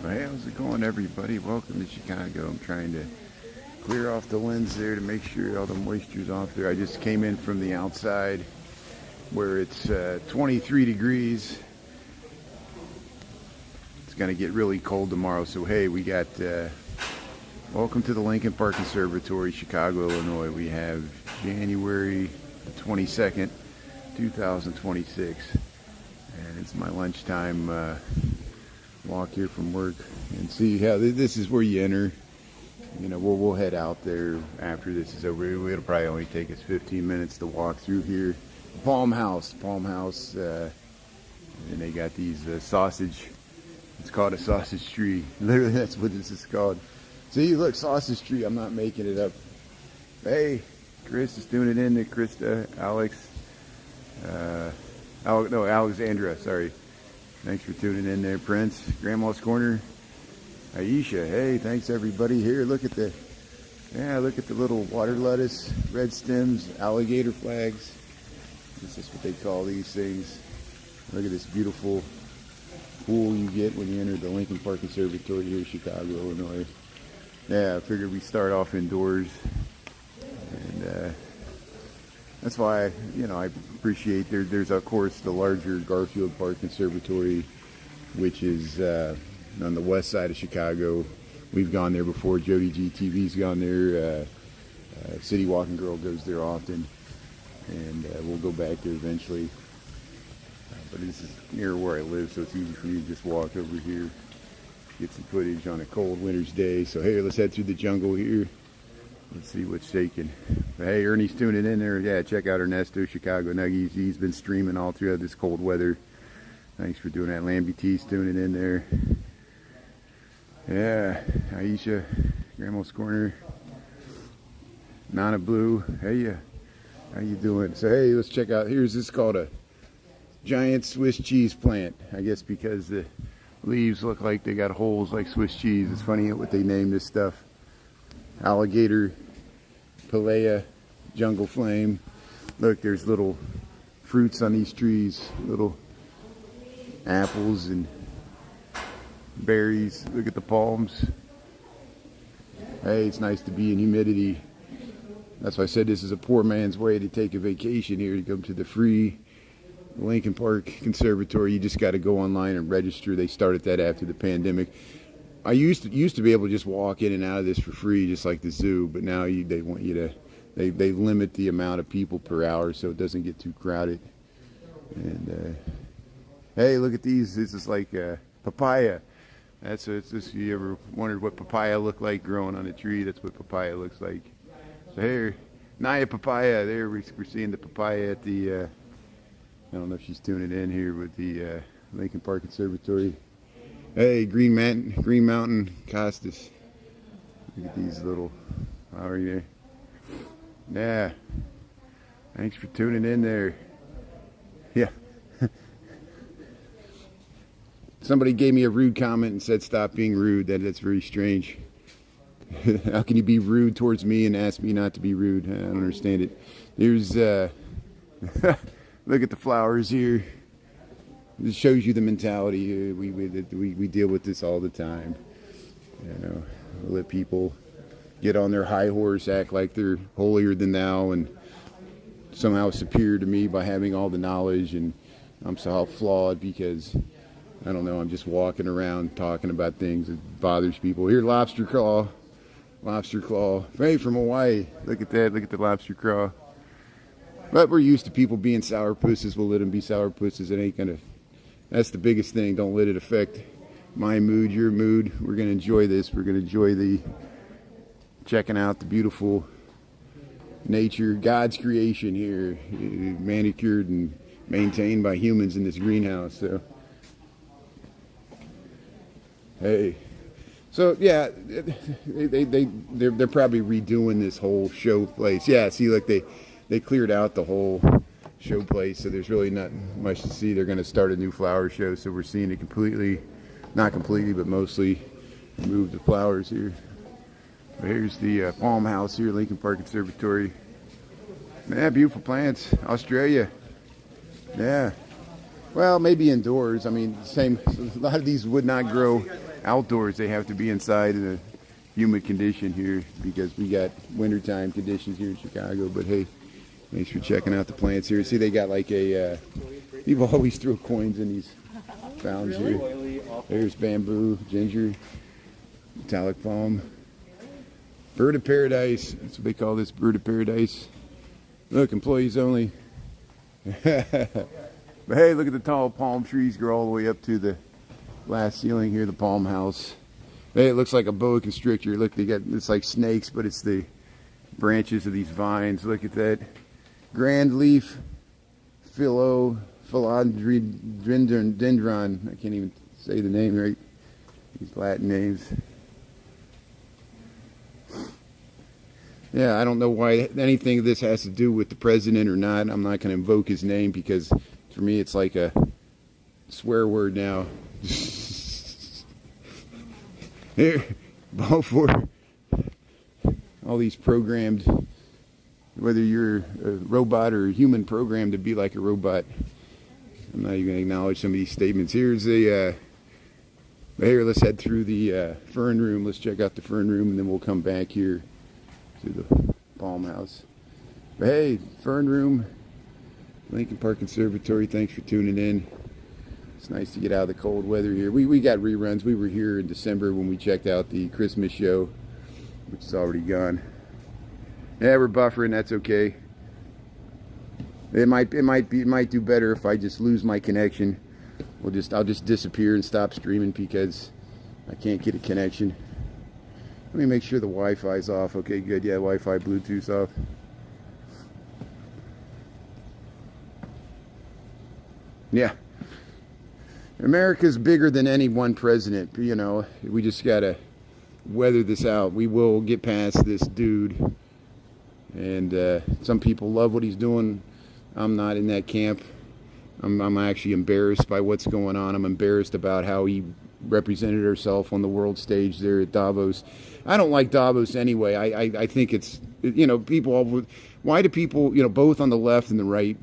Hey, how's it going, everybody? Welcome to Chicago. I'm trying to clear off the lens there to make sure all the moisture's off there. I just came in from the outside where it's 23 degrees. It's going to get really cold tomorrow. So, hey, we got welcome to the Lincoln Park Conservatory, Chicago, Illinois. We have January the 22nd, 2026. And it's my lunchtime walk here from work, and see how this is where you enter. You know, we'll head out there after this is over. It'll probably only take us 15 minutes to walk through here. Palm House, and they got these sausage. It's called a sausage tree. Literally, that's what this is called. See, look, sausage tree. I'm not making it up. Hey, Chris is doing it in there. Krista, Alex, Alexandra. Sorry. Thanks for tuning in there, Prince. Grandma's Corner. Aisha, hey, thanks everybody. Here, look at the little water lettuce, red stems, alligator flags. This is what they call these things. Look at this beautiful pool you get when you enter the Lincoln Park Conservatory here in Chicago, Illinois. Yeah, I figured we start off indoors. And that's why, I appreciate there's of course the larger Garfield Park Conservatory, which is on the west side of Chicago. We've gone there before. Jody GTV's gone there. City Walking Girl goes there often, and we'll go back there eventually. But this is near where I live, so it's easy for me to just walk over here, get some footage on a cold winter's day. So hey, let's head through the jungle here. Let's see what's shaking. But hey, Ernie's tuning in there. Yeah, check out Ernesto, Chicago Nuggies. He's been streaming all throughout this cold weather. Thanks for doing that. Lambie T's tuning in there. Yeah, Aisha, Grandma's Corner. Nana Blue, hey, how you doing? So hey, let's check out. This is called a giant Swiss cheese plant. I guess because the leaves look like they got holes like Swiss cheese. It's funny what they name this stuff. Alligator, Palea, Jungle Flame. Look, there's little fruits on these trees, little apples and berries. Look at the palms. Hey, it's nice to be in humidity. That's why I said this is a poor man's way to take a vacation here, to come to the free Lincoln Park Conservatory. You just got to go online and register. They started that after the pandemic. I used to be able to just walk in and out of this for free, just like the zoo, but now they want you to, they limit the amount of people per hour so it doesn't get too crowded. And hey, look at these. This is like papaya. It's this. You ever wondered what papaya looked like growing on a tree? That's what papaya looks like. So here, Naya papaya. There we're seeing the papaya at the. I don't know if she's tuning in here with the Lincoln Park Conservatory. Hey, Green Mountain Costas. Look at these little. How are you? Yeah. Thanks for tuning in there. Yeah. Somebody gave me a rude comment and said, "Stop being rude." That's very strange. How can you be rude towards me and ask me not to be rude? I don't understand it. There's look at the flowers here. This shows you the mentality. We deal with this all the time. We let people get on their high horse, act like they're holier than thou and somehow superior to me by having all the knowledge, and I'm somehow flawed because I don't know, I'm just walking around talking about things that bothers people. Here, lobster claw. Hey, from Hawaii. Look at that. Look at the lobster claw. But we're used to people being sourpusses. We'll let them be sourpusses. It ain't gonna. That's the biggest thing. Don't let it affect my mood, your mood. We're gonna enjoy this. We're gonna enjoy the checking out the beautiful nature, God's creation here, manicured and maintained by humans in this greenhouse. So. Hey, so yeah, they're probably redoing this whole show place. Yeah, see, like they cleared out the whole show place, so there's really not much to see. They're going to start a new flower show, so we're seeing it completely, not completely, but mostly remove the flowers here. But here's the Palm House here, Lincoln Park Conservatory. Yeah, beautiful plants, Australia. Yeah. Well, maybe indoors. I mean, same. A lot of these would not grow outdoors. They have to be inside in a humid condition here because we got wintertime conditions here in Chicago. But hey, thanks for checking out the plants here. See, they got like a, people always throw coins in these fountains here. There's bamboo, ginger, metallic palm. Bird of paradise. That's what they call this, bird of paradise. Look, employees only. But hey, look at the tall palm trees grow all the way up to the glass ceiling here, the palm house. Hey, it looks like a boa constrictor. Look, they got, it's like snakes, but it's the branches of these vines. Look at that. Grand leaf philodendron. I can't even say the name right. These Latin names. Yeah, I don't know why anything of this has to do with the president or not. I'm not going to invoke his name because for me it's like a swear word now. Here, all for all these programmed, whether you're a robot or a human programmed to be like a robot. I'm not even going to acknowledge some of these statements. Here's a, here, let's head through the fern room. Let's check out the fern room and then we'll come back here to the palm house. But hey, fern room, Lincoln Park Conservatory, thanks for tuning in. It's nice to get out of the cold weather here. We got reruns. We were here in December when we checked out the Christmas show, which is already gone. Yeah, we're buffering, that's okay. It might do better if I just lose my connection. I'll just disappear and stop streaming because I can't get a connection. Let me make sure the Wi-Fi's off. Okay, good. Yeah, Wi-Fi, Bluetooth's off. Yeah. America's bigger than any one president. You know, we just gotta weather this out. We will get past this dude. And some people love what he's doing. I'm not in that camp. I'm actually embarrassed by what's going on. I'm embarrassed about how he represented herself on the world stage there at Davos. I don't like Davos anyway. I think it's, you know, why do people, you know, both on the left and the right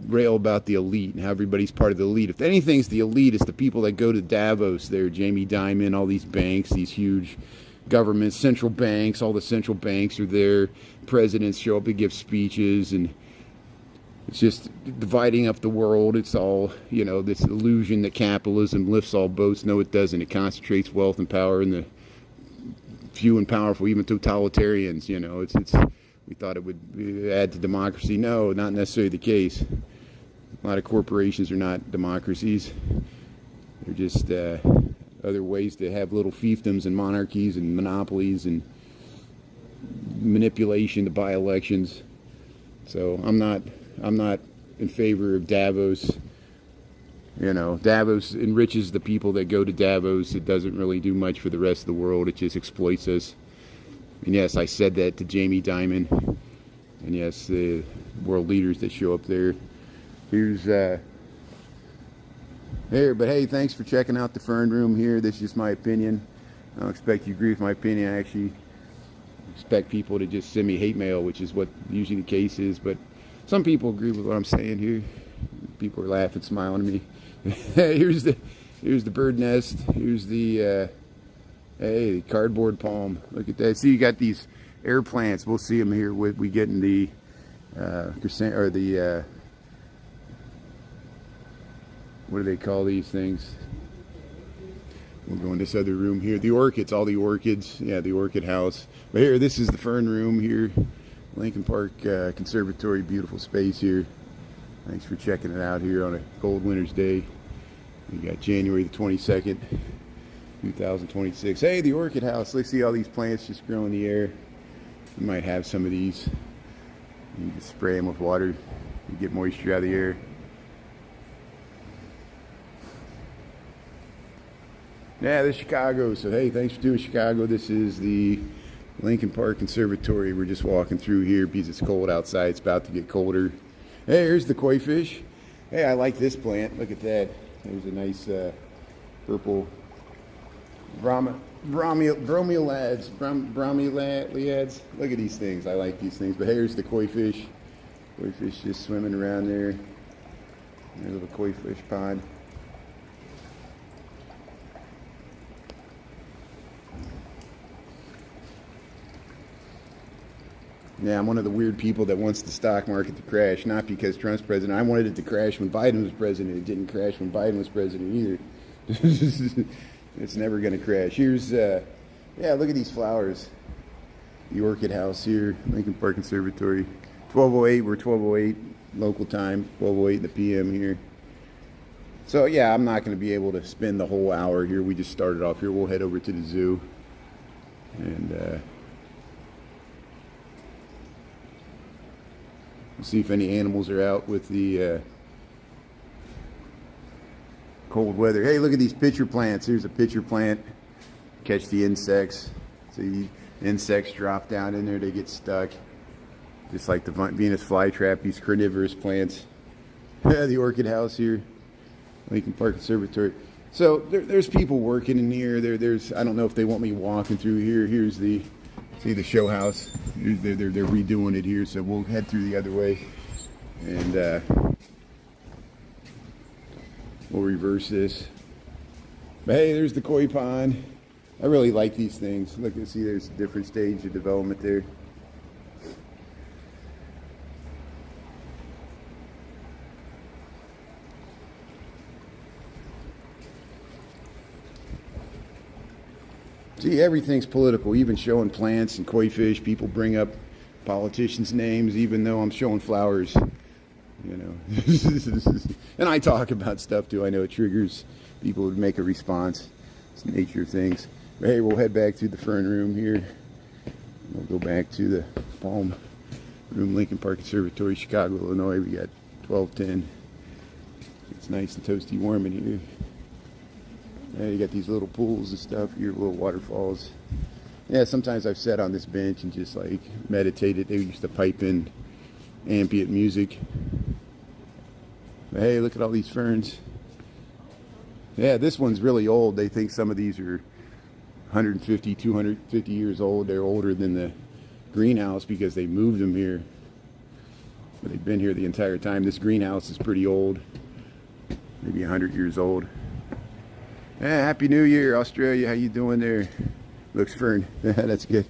rail about the elite and how everybody's part of the elite? If anything's the elite, it's the people that go to Davos there, Jamie Dimon, all these banks, these huge governments, central banks, all the central banks are there. Presidents show up and give speeches, and it's just dividing up the world. It's all, you know, this illusion that capitalism lifts all boats. No, it doesn't. It concentrates wealth and power in the few and powerful, even totalitarians. You know, we thought it would add to democracy. No, not necessarily the case. A lot of corporations are not democracies. They're just other ways to have little fiefdoms and monarchies and monopolies and manipulation to buy elections. So I'm not in favor of Davos. You know, Davos enriches the people that go to Davos. It doesn't really do much for the rest of the world. It just exploits us. And yes, I said that to Jamie Dimon. And yes, the world leaders that show up there. Here's here, but hey, thanks for checking out the Fern Room here. This is just my opinion. I don't expect you to agree with my opinion. I actually expect people to just send me hate mail, which is what usually the case is. But some people agree with what I'm saying here. People are laughing, smiling at me. here's the bird nest. Here's the hey, cardboard palm. Look at that. See, you got these air plants. We'll see them here. We get in the what do they call these things? We'll go in this other room here. The orchids, all the orchids. Yeah, the orchid house. But here, this is the fern room here. Lincoln Park Conservatory, beautiful space here. Thanks for checking it out here on a cold winter's day. We got January the 22nd, 2026. Hey, the orchid house. Let's see all these plants just grow in the air. You might have some of these. You just spray them with water. You get moisture out of the air. Yeah, this is Chicago. So hey, thanks for doing Chicago. This is the Lincoln Park Conservatory. We're just walking through here because it's cold outside. It's about to get colder. Hey, here's the koi fish. Hey, I like this plant. Look at that. There's a nice purple bromeliads. Look at these things. I like these things. But hey, here's the koi fish. Koi fish just swimming around there. There's a little koi fish pond. Yeah, I'm one of the weird people that wants the stock market to crash, not because Trump's president. I wanted it to crash when Biden was president. It didn't crash when Biden was president either. It's never going to crash. Here's, yeah, look at these flowers. The orchid house here, Lincoln Park Conservatory. 12:08, we're 12:08 local time, 12:08 in the PM here. So yeah, I'm not going to be able to spend the whole hour here. We just started off here. We'll head over to the zoo and see if any animals are out with the cold weather. Hey, look at these pitcher plants. Here's a pitcher plant. Catch the insects. See, insects drop down in there, they get stuck. Just like the Venus flytrap, these carnivorous plants. Yeah, the orchid house here, Lincoln Park Conservatory. So there's people working in here. There's I don't know if they want me walking through here. Here's the see the show house. They're redoing it here, so we'll head through the other way, and we'll reverse this. But hey, there's the koi pond. I really like these things. Look, you see there's a different stage of development there. See, everything's political, even showing plants and koi fish. People bring up politicians' names, even though I'm showing flowers, you know. And I talk about stuff too. I know it triggers people to make a response. It's the nature of things. But hey, we'll head back to the Fern room here. We'll go back to the Palm room, Lincoln Park Conservatory, Chicago, Illinois. We got 1210. It's nice and toasty warm in here. Yeah, you got these little pools and stuff here, little waterfalls. Yeah, sometimes I've sat on this bench and just like meditated. They used to pipe in ambient music. But hey, look at all these ferns. Yeah, this one's really old. They think some of these are 150, 250 years old. They're older than the greenhouse because they moved them here. But they've been here the entire time. This greenhouse is pretty old, maybe 100 years old. Yeah, Happy New Year, Australia. How you doing there? Looks Fern. That's good.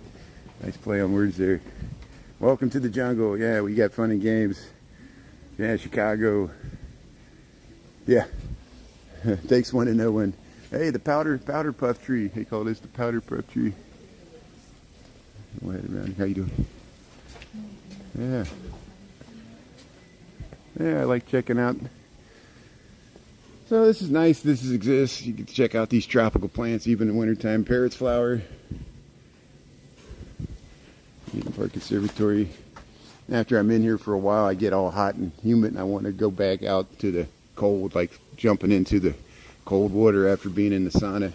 Nice play on words there. Welcome to the jungle. Yeah, we got fun and games. Yeah, Chicago. Yeah. Takes one to know one. Hey, the powder puff tree. They call this the powder puff tree. Go ahead around. How you doing? Yeah. Yeah, I like checking out. So this is nice. This exists. You can check out these tropical plants even in wintertime. Parrot's flower. Lincoln Park Conservatory. After I'm in here for a while, I get all hot and humid, and I want to go back out to the cold, like jumping into the cold water after being in the sauna.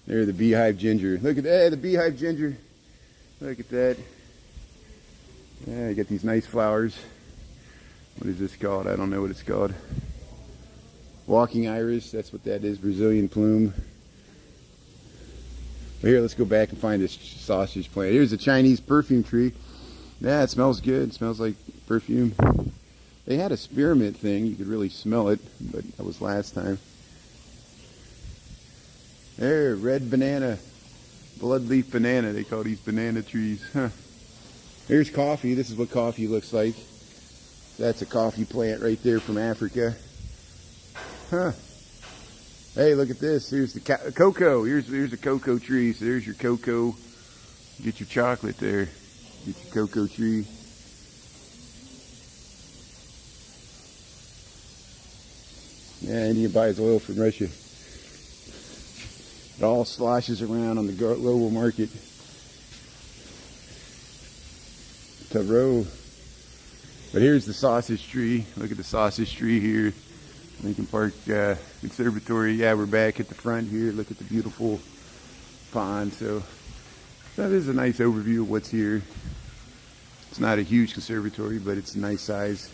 There, the beehive ginger. Look at that, the beehive ginger. Look at that. Yeah, you got these nice flowers. What is this called? I don't know what it's called. Walking iris, that's what that is, Brazilian plume. But here, let's go back and find this sausage plant. Here's a Chinese perfume tree. Yeah, it smells good. It smells like perfume. They had a spearmint thing. You could really smell it, but that was last time. There, red banana. Bloodleaf banana. They call these banana trees. Huh. Here's coffee. This is what coffee looks like. That's a coffee plant right there from Africa. Huh. Hey, look at this. Here's the cocoa. Here's a cocoa tree. So there's your cocoa. Get your chocolate there. Get your cocoa tree. Yeah, India buys oil from Russia. It all sloshes around on the global market. Taro. But here's the sausage tree. Look at the sausage tree here. Lincoln Park Conservatory. Yeah, we're back at the front here. Look at the beautiful pond. So that is a nice overview of what's here. It's not a huge conservatory, but it's a nice size.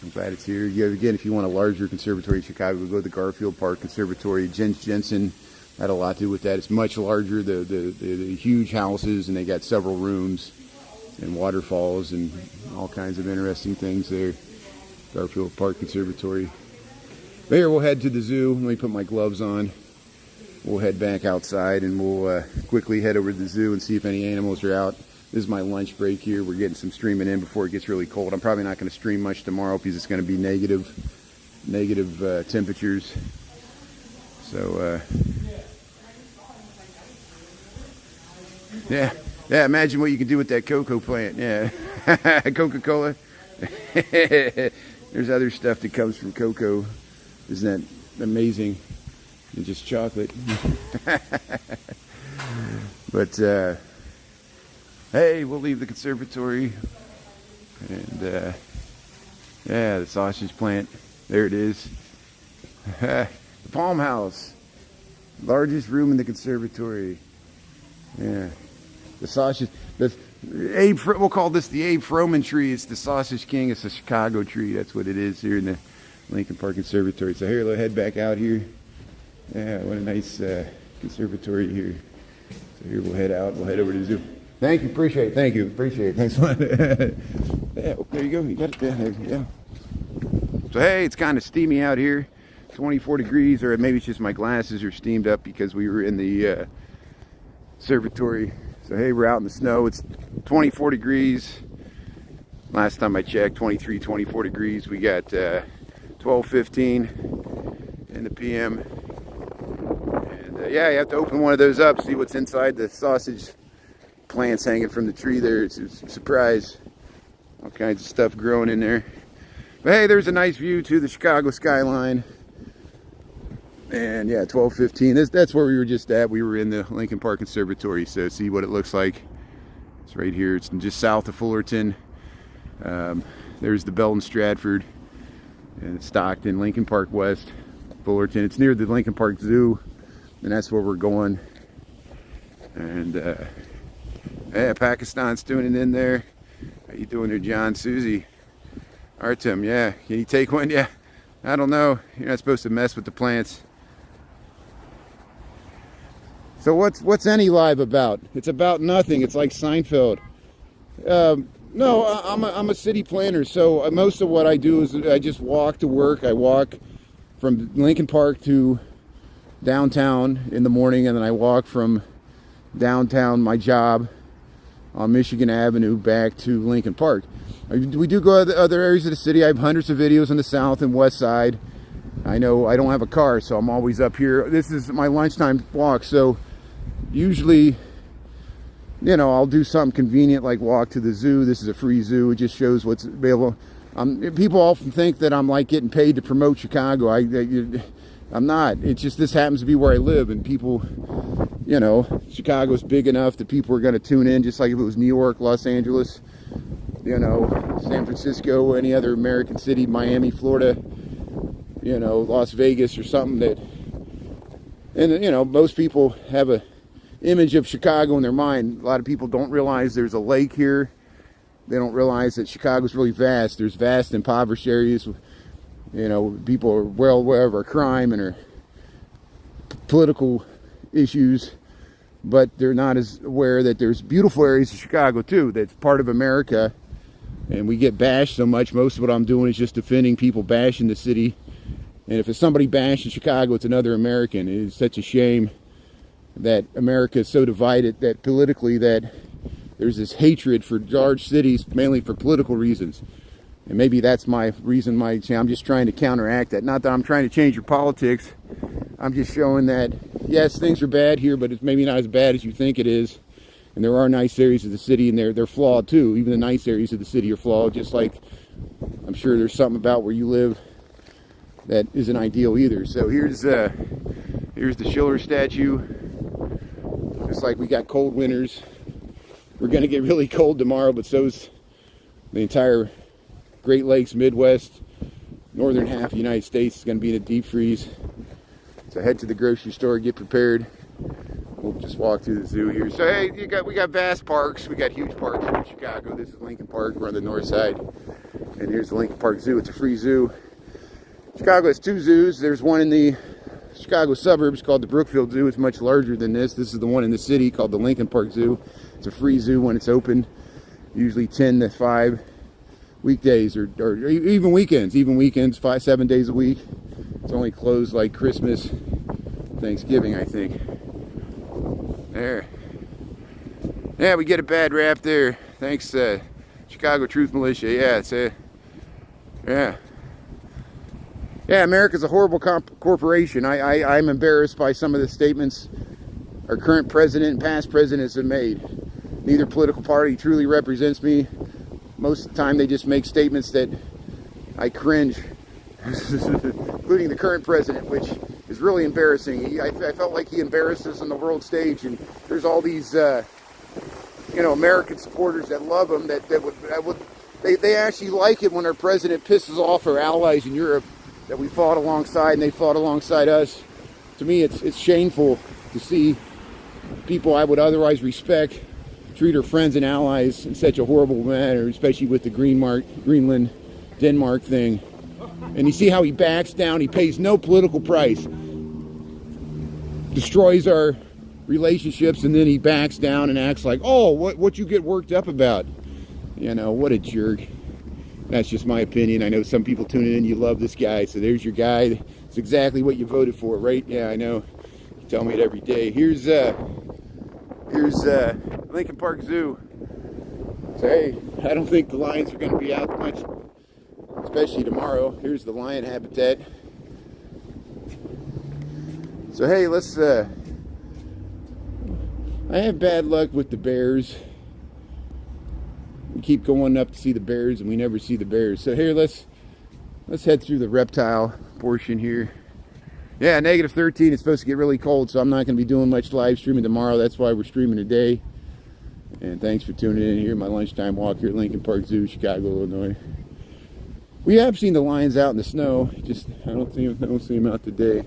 I'm glad it's here. Again, if you want a larger conservatory in Chicago, go to the Garfield Park Conservatory. Jens Jensen had a lot to do with that. It's much larger. The huge houses, and they got several rooms and waterfalls and all kinds of interesting things there. Garfield Park Conservatory. There, we'll head to the zoo. Let me put my gloves on. We'll head back outside and we'll quickly head over to the zoo and see if any animals are out. This is my lunch break here. We're getting some streaming in before it gets really cold. I'm probably not going to stream much tomorrow because it's going to be negative temperatures. So yeah, imagine what you can do with that cocoa plant. Yeah. Coca-Cola. There's other stuff that comes from cocoa. Isn't that amazing? And just chocolate. But hey, we'll leave the conservatory. And yeah, the sausage plant. There it is. The palm house. Largest room in the conservatory. Yeah. The sausage. We'll call this the Abe Froman tree. It's the sausage king. It's a Chicago tree. That's what it is here in the Lincoln Park Conservatory. So here, we'll head back out here. Yeah, what a nice conservatory here. So here we'll head out. We'll head over to the zoo. Thank you. Appreciate it. Thank you. Appreciate it. Thanks a lot. Yeah, there you go. You got it there. Yeah. So hey, it's kind of steamy out here. 24 degrees, or maybe it's just my glasses are steamed up because we were in the conservatory. So hey, we're out in the snow. It's 24 degrees. Last time I checked, 23, 24 degrees. We got 12:15 in the PM. And yeah, you have to open one of those up, see what's inside the sausage plants hanging from the tree there. It's a surprise. All kinds of stuff growing in there. But hey, there's a nice view to the Chicago skyline. And yeah, 12:15. That's where we were just at. We were in the Lincoln Park Conservatory. So see what it looks like. It's right here. It's just south of Fullerton. There's the Belton Stratford and Stockton, Lincoln Park West, Fullerton. It's near the Lincoln Park Zoo, and that's where we're going. And yeah, Pakistan's tuning in there. How you doing there, John? Susie, Artem? Yeah, can you take one? Yeah, I don't know. You're not supposed to mess with the plants. So what's any live about? It's about nothing. It's like Seinfeld. No, I'm a city planner, so most of what I do is I just walk to work. I walk from Lincoln Park to downtown in the morning, and then I walk from downtown, my job, on Michigan Avenue back to Lincoln Park. We do go to other areas of the city. I have hundreds of videos on the south and west side. I know I don't have a car, so I'm always up here. This is my lunchtime walk, so usually, you know, I'll do something convenient like walk to the zoo. This is a free zoo. It just shows what's available. People often think that I'm like getting paid to promote Chicago. I'm not. It's just this happens to be where I live, and people, you know, Chicago's big enough that people are going to tune in, just like if it was New York, Los Angeles, you know, San Francisco, any other American city, Miami, Florida, you know, Las Vegas or something. That, and you know, most people have a image of Chicago in their mind. A lot of people don't realize there's a lake here. They don't realize that Chicago's really vast. There's vast impoverished areas. You know, people are well aware of our crime and our political issues, but they're not as aware that there's beautiful areas of Chicago too, that's part of America. And we get bashed so much. Most of what I'm doing is just defending people bashing the city. And if it's somebody bashing Chicago, it's another American. It is such a shame that America is so divided that politically that there's this hatred for large cities, mainly for political reasons. And maybe that's my reason. I'm just trying to counteract that. Not that I'm trying to change your politics. I'm just showing that, yes, things are bad here, but it's maybe not as bad as you think it is. And there are nice areas of the city, and they're flawed too. Even the nice areas of the city are flawed, just like I'm sure there's something about where you live that isn't ideal either. So here's the Schiller statue. Just like we got cold winters. We're going to get really cold tomorrow, but so's the entire Great Lakes, Midwest, northern half of the United States is going to be in a deep freeze. So head to the grocery store, get prepared. We'll just walk through the zoo here. So hey, we got vast parks. We got huge parks here in Chicago. This is Lincoln Park. We're on the north side. And here's the Lincoln Park Zoo. It's a free zoo. Chicago has two zoos. There's one in the Chicago suburbs called the Brookfield Zoo. It's much larger than this. This is the one in the city called the Lincoln Park Zoo. It's a free zoo when it's open, usually 10 to 5 weekdays or even weekends. Even weekends, 7 days a week. It's only closed like Christmas, Thanksgiving, I think. There. Yeah, we get a bad rap there. Thanks, Chicago Truth Militia. Yeah, it's a, yeah. Yeah, America's a horrible corporation. I'm embarrassed by some of the statements our current president and past presidents have made. Neither political party truly represents me. Most of the time they just make statements that I cringe, including the current president, which is really embarrassing. I felt like he embarrassed us on the world stage, and there's all these, you know, American supporters that love him, they actually like it when our president pisses off our allies in Europe that we fought alongside and they fought alongside us. To me, it's shameful to see people I would otherwise respect treat our friends and allies in such a horrible manner, especially with the Greenland, Denmark thing. And you see how he backs down, he pays no political price, destroys our relationships, and then he backs down and acts like, oh, what you get worked up about? You know, what a jerk. That's just my opinion. I know some people tuning in, you love this guy, so there's your guy. It's exactly what you voted for, right? Yeah, I know. You tell me it every day. Here's Lincoln Park Zoo. So hey, I don't think the lions are going to be out much, especially tomorrow. Here's the lion habitat. So hey, let's I have bad luck with the bears. We keep going up to see the bears and we never see the bears. So here, let's head through the reptile portion here. Yeah, -13. It's supposed to get really cold, so I'm not going to be doing much live streaming tomorrow. That's why we're streaming today. And thanks for tuning in here. My lunchtime walk here at Lincoln Park Zoo, Chicago, Illinois. We have seen the lions out in the snow. Just I don't see them out today.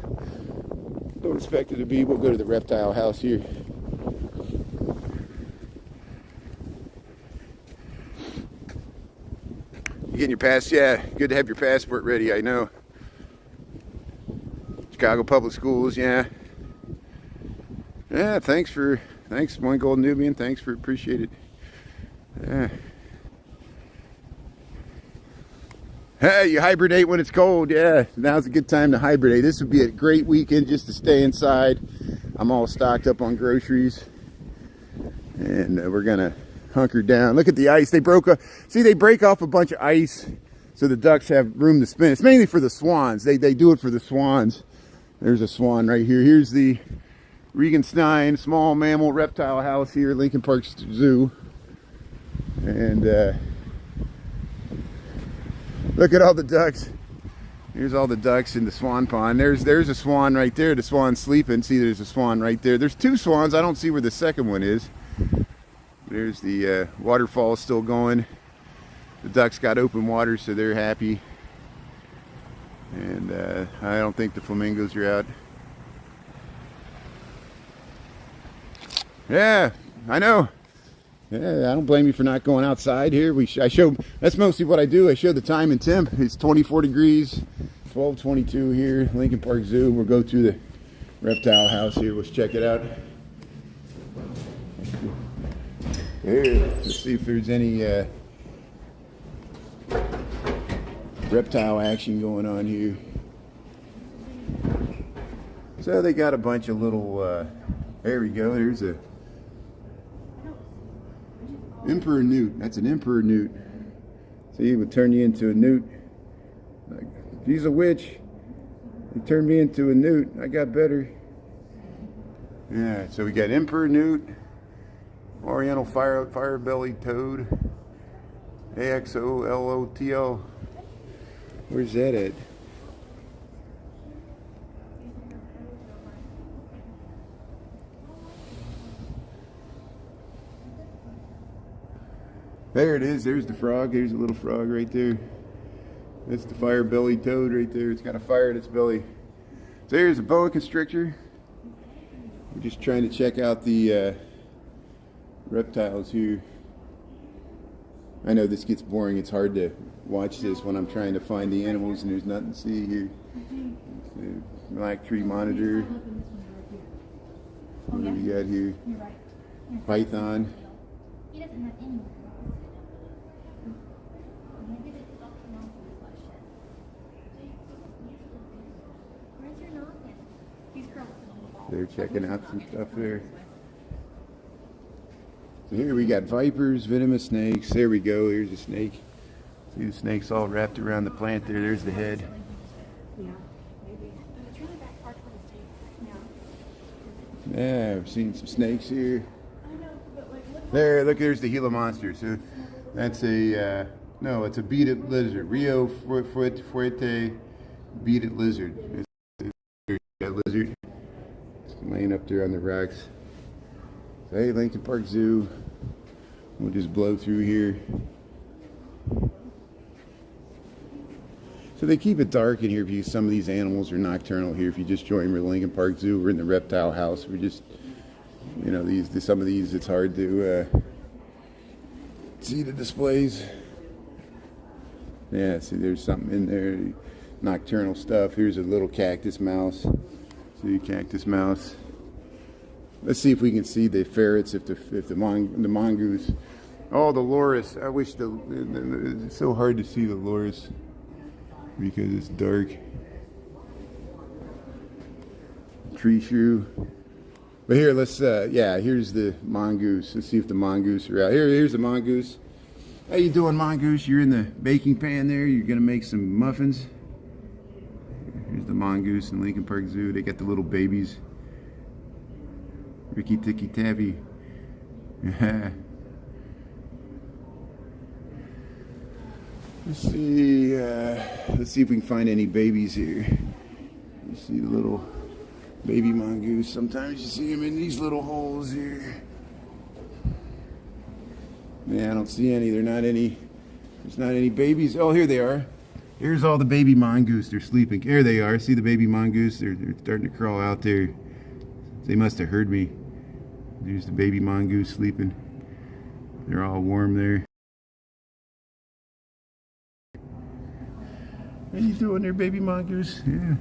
Don't expect it to be. We'll go to the reptile house here. You getting your pass? Yeah, good to have your passport ready. I know. Chicago Public Schools, yeah. Yeah, thanks, one Golden Nubian. Thanks for appreciate it. Yeah. Hey, you hibernate when it's cold. Yeah, now's a good time to hibernate. This would be a great weekend just to stay inside. I'm all stocked up on groceries, and we're gonna hunker down. Look at the ice. They break off a bunch of ice so the ducks have room to spin. It's mainly for the swans. They do it for the swans. There's a swan right here. Here's the Regenstein small mammal reptile house here, Lincoln Park Zoo. And look at all the ducks. Here's all the ducks in the swan pond. There's a swan right there. The swan's sleeping. See, there's a swan right there. There's two swans. I don't see where the second one is. There's the waterfall still going. The ducks got open water, so they're happy. And I don't think the flamingos are out. Yeah, I know. Yeah, I don't blame you for not going outside here. That's mostly what I do. I show the time and temp. It's 24 degrees, 12:22 here, Lincoln Park Zoo. We'll go to the reptile house here. Let's check it out. Here, let's see if there's any reptile action going on here. So they got a bunch of little, there we go, there's a emperor newt. That's an emperor newt. See, it would turn you into a newt. Like, she's a witch. He turned me into a newt. I got better. Yeah, so we got emperor newt, oriental fire-bellied toad, AXOLOTL. Where's that at? There it is. There's the frog. There's a little frog right there. That's the fire-bellied toad right there. It's got a fire in its belly. So here's a boa constrictor. We're just trying to check out the reptiles here. I know this gets boring. It's hard to watch this when I'm trying to find the animals and there's nothing to see here. Black tree monitor. What do we got here? Python. They're checking out some stuff there. So here we got vipers, venomous snakes. There we go. Here's a snake. See the snake's all wrapped around the plant there. There's the head. Yeah, maybe. But it's really that far towards the tape. Yeah, I've seen some snakes here. I know, but like, look. There, look, there's the Gila monster. So that's a, no, it's a beaded lizard. Rio Fuerte beaded lizard. It's a lizard. It's laying up there on the rocks. So, hey, Lincoln Park Zoo. We'll just blow through here. So they keep it dark in here because some of these animals are nocturnal here. If you just join the Lincoln Park Zoo, we're in the reptile house. We're just, you know, some of these it's hard to see the displays. Yeah, see, there's something in there, nocturnal stuff. Here's a little cactus mouse. See, cactus mouse. Let's see if we can see the ferrets, if the mongoose. Oh, the loris. I wish it's so hard to see the loris because it's dark. Tree shrew. But here, let's, yeah, here's the mongoose. Let's see if the mongoose are out. Here's the mongoose. How you doing, mongoose? You're in the baking pan there. You're going to make some muffins. Here's the mongoose in Lincoln Park Zoo. They got the little babies. Ricky Ticky Tappy. Let's see if we can find any babies here. You see the little baby mongoose. Sometimes you see them in these little holes here. Yeah, I don't see any. There's not any babies. Oh, here they are. Here's all the baby mongoose. They're sleeping. There they are. See the baby mongoose? They're starting to crawl out there. They must have heard me. There's the baby mongoose sleeping. They're all warm there. How you doing there, baby mongoose? Yeah.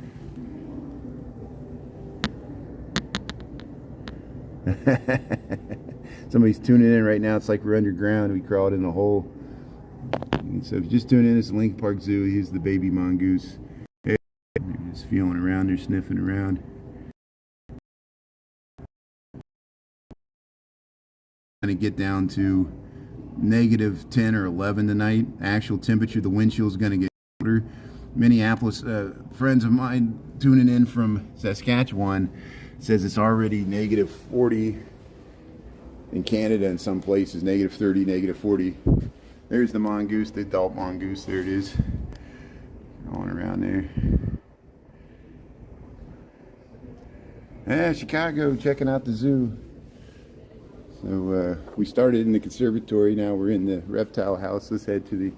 Somebody's tuning in right now. It's like we're underground. We crawled in a hole. So if you just tune in, it's the Lincoln Park Zoo. He's the baby mongoose. Hey, they're just feeling around. They're sniffing around. Going to get down to negative 10 or 11 tonight. Actual temperature. The wind chill is going to get colder. Minneapolis, friends of mine tuning in from Saskatchewan says it's already negative 40 in Canada in some places, negative 30, negative 40. There's the mongoose, the adult mongoose. There it is, going around there. Yeah, Chicago, checking out the zoo. So we started in the conservatory, now we're in the reptile house. Let's head to the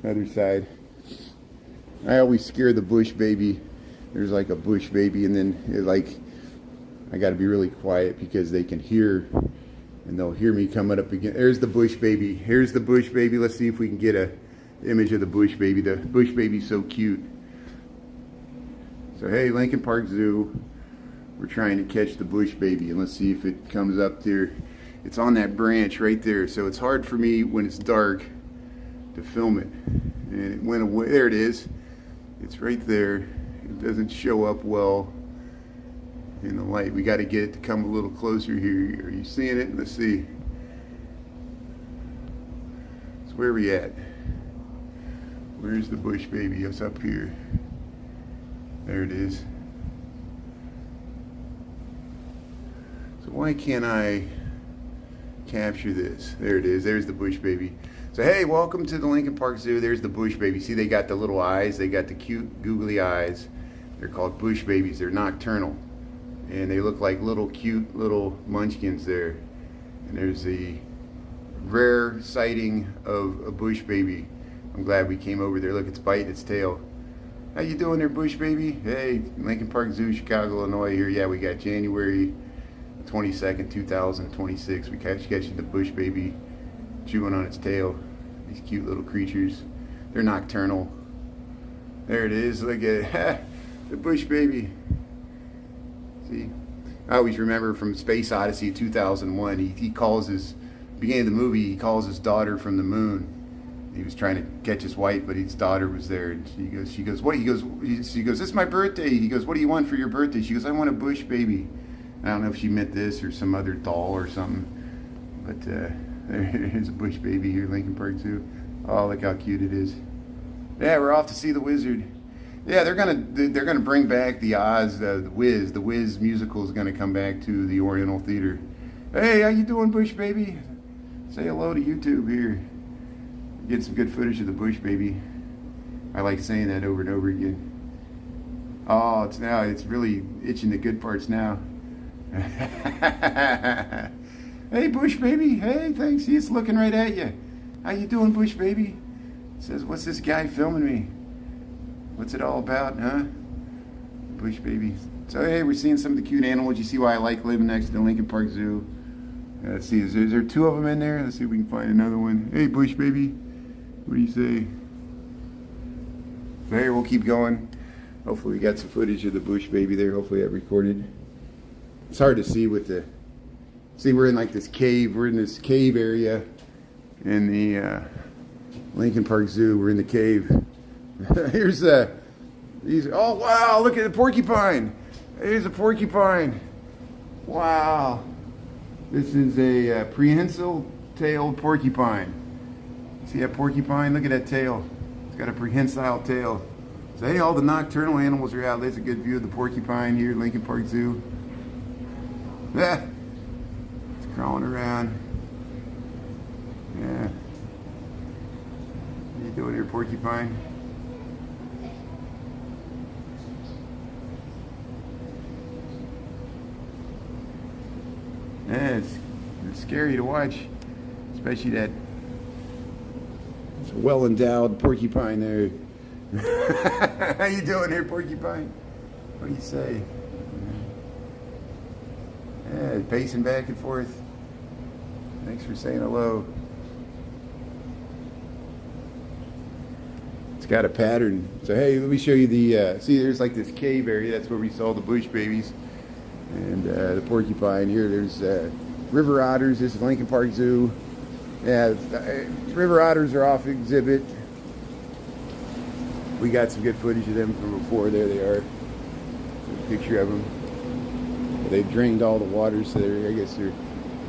other side. I always scare the bush baby. There's like a bush baby, and then I got to be really quiet because they can hear, and they'll hear me coming up again. There's the bush baby. Here's the bush baby. Let's see if we can get a image of the bush baby. The bush baby's so cute. So hey, Lincoln Park Zoo. We're trying to catch the bush baby, and let's see if it comes up there. It's on that branch right there, so it's hard for me when it's dark to film it. And it went away. There it is. It's right there. It doesn't show up well in the light. We got to get it to come a little closer here. Are you seeing it? Let's see. So where are we at? Where's the bush baby? It's up here. There it is. So why can't I capture this? There it is. There's the bush baby. So hey, welcome to the Lincoln Park Zoo. There's the bush baby. See, they got the little eyes. They got the cute googly eyes. They're called bush babies. They're nocturnal. And they look like little cute little munchkins there. And there's the rare sighting of a bush baby. I'm glad we came over there. Look, it's biting its tail. How you doing there, bush baby? Hey, Lincoln Park Zoo, Chicago, Illinois here. Yeah, we got January 22nd, 2026. We catching the bush baby chewing on its tail. These cute little creatures. They're nocturnal. There it is. Look at the bush baby. See, I always remember from Space Odyssey 2001. He calls his beginning of the movie. He calls his daughter from the moon. He was trying to catch his wife, but his daughter was there. And she goes, what? He goes, it's my birthday. He goes, what do you want for your birthday? She goes, I want a bush baby. I don't know if she meant this or some other doll or something. But there's a bush baby here, Lincoln Park Zoo. Oh, look how cute it is. Yeah, we're off to see the wizard. Yeah, they're gonna bring back the Oz, the Wiz. The Wiz musical is gonna come back to the Oriental Theater. Hey, how you doing, bush baby? Say hello to YouTube here. Get some good footage of the bush baby. I like saying that over and over again. Oh, it's really itching the good parts now. Hey, bush baby. Hey, thanks. He's looking right at you. How you doing, bush baby? Says, what's this guy filming me? What's it all about, huh? Bush baby. So, hey, we're seeing some of the cute animals. You see why I like living next to the Lincoln Park Zoo. Let's see, is there two of them in there? Let's see if we can find another one. Hey, bush baby. What do you say? So, here, we'll keep going. Hopefully we got some footage of the bush baby there. Hopefully I recorded. It's hard to see with the... See, we're in like this cave. We're in this cave area in the Lincoln Park Zoo. We're in the cave. Here's oh wow, look at the porcupine. Here's a porcupine. Wow. This is a prehensile-tailed porcupine. See that porcupine? Look at that tail. It's got a prehensile tail. So hey, all the nocturnal animals are out. There's a good view of the porcupine here at Lincoln Park Zoo. Yeah. It's crawling around. Yeah. What are you doing here, porcupine? Yeah, it's scary to watch, especially that well-endowed porcupine there. How you doing here, porcupine? What do you say? Yeah, pacing back and forth. Thanks for saying hello. It's got a pattern. So hey, let me show you the, see there's like this cave area. That's where we saw the bush babies. And the porcupine here. There's river otters. This is Lincoln Park Zoo. Yeah, river otters are off exhibit. We got some good footage of them from before. There they are. A picture of them. They've drained all the water, so I guess they're